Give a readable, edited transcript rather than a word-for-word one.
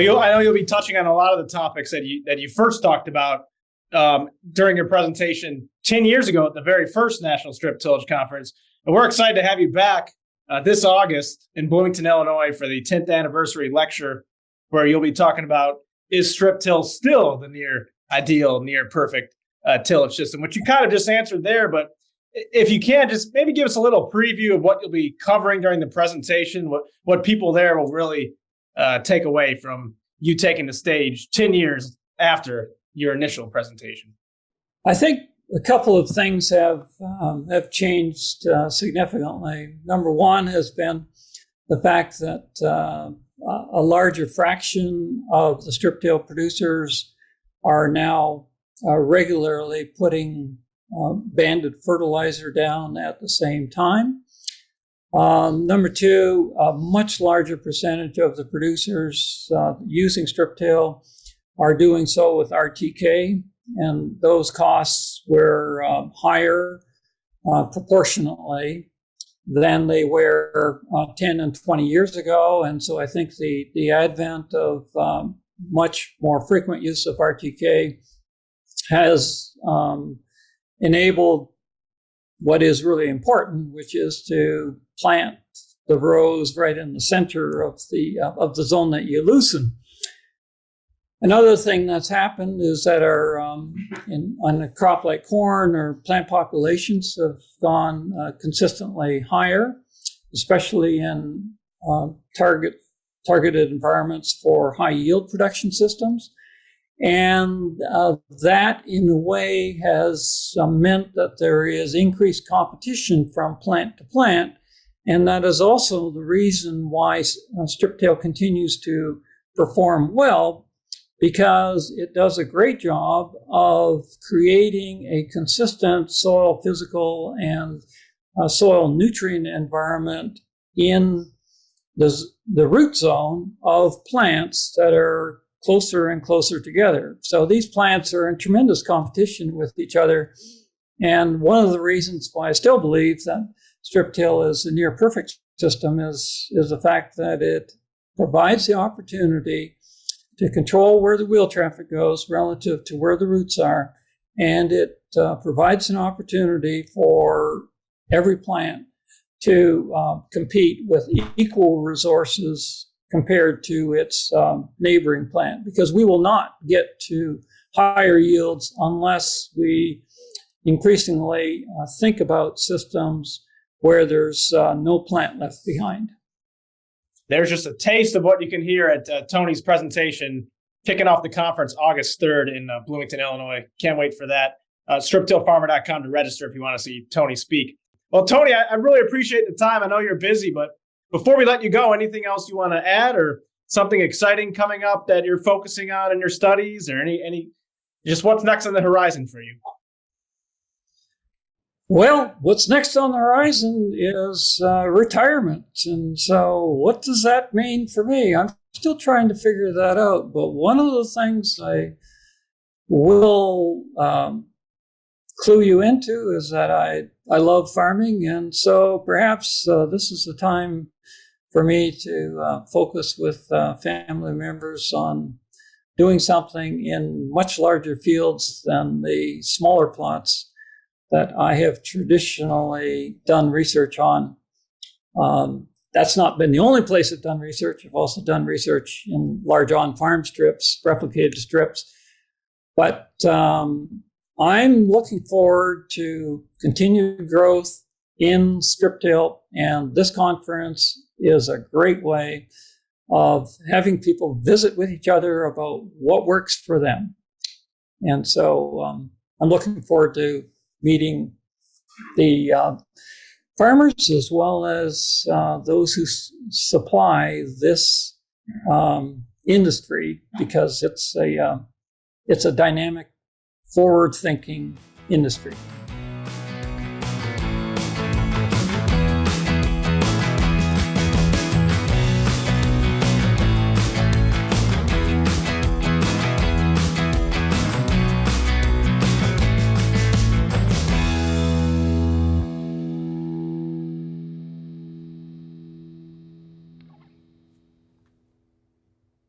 Well, I know you'll be touching on a lot of the topics that you first talked about during your presentation 10 years ago at the very first National Strip-Tillage Conference. And we're excited to have you back this August in Bloomington, Illinois for the 10th anniversary lecture, where you'll be talking about, is strip-till still the near ideal, near perfect tillage system, which you kind of just answered there. But if you can, just maybe give us a little preview of what you'll be covering during the presentation, what people there will really take away from you taking the stage 10 years after your initial presentation. I think a couple of things have changed significantly. Number one has been the fact that a larger fraction of the strip-till producers are now regularly putting banded fertilizer down at the same time. Number two, a much larger percentage of the producers using strip-till are doing so with RTK, and those costs were higher proportionately than they were 10 and 20 years ago. And so I think the advent of much more frequent use of RTK has enabled what is really important, which is to plant the rows right in the center of the zone that you loosen. Another thing that's happened is that on a crop like corn, our plant populations have gone consistently higher, especially in targeted environments for high yield production systems. And that, in a way, has meant that there is increased competition from plant to plant. And that is also the reason why strip-till continues to perform well, because it does a great job of creating a consistent soil physical and soil nutrient environment in the root zone of plants that are closer and closer together. So these plants are in tremendous competition with each other. And one of the reasons why I still believe that strip-till is a near perfect system is the fact that it provides the opportunity to control where the wheel traffic goes relative to where the roots are. And it provides an opportunity for every plant to compete with equal resources compared to its neighboring plant, because we will not get to higher yields unless we increasingly think about systems where there's no plant left behind. There's just a taste of what you can hear at Tony's presentation, kicking off the conference August 3rd in Bloomington, Illinois. Can't wait for that. striptillfarmer.com to register if you want to see Tony speak. Well, Tony, I really appreciate the time. I know you're busy, but before we let you go, anything else you want to add, or something exciting coming up that you're focusing on in your studies, or any just what's next on the horizon for you? Well, what's next on the horizon is retirement. And so what does that mean for me? I'm still trying to figure that out. But one of the things I will clue you into is that I love farming. And so perhaps this is the time for me to focus with family members on doing something in much larger fields than the smaller plots that I have traditionally done research on. That's not been the only place I've done research. I've also done research in large on-farm strips, replicated strips. But I'm looking forward to continued growth in strip-till, and this conference is a great way of having people visit with each other about what works for them. And so I'm looking forward to meeting the farmers as well as those who supply this industry, because it's a dynamic, forward-thinking industry.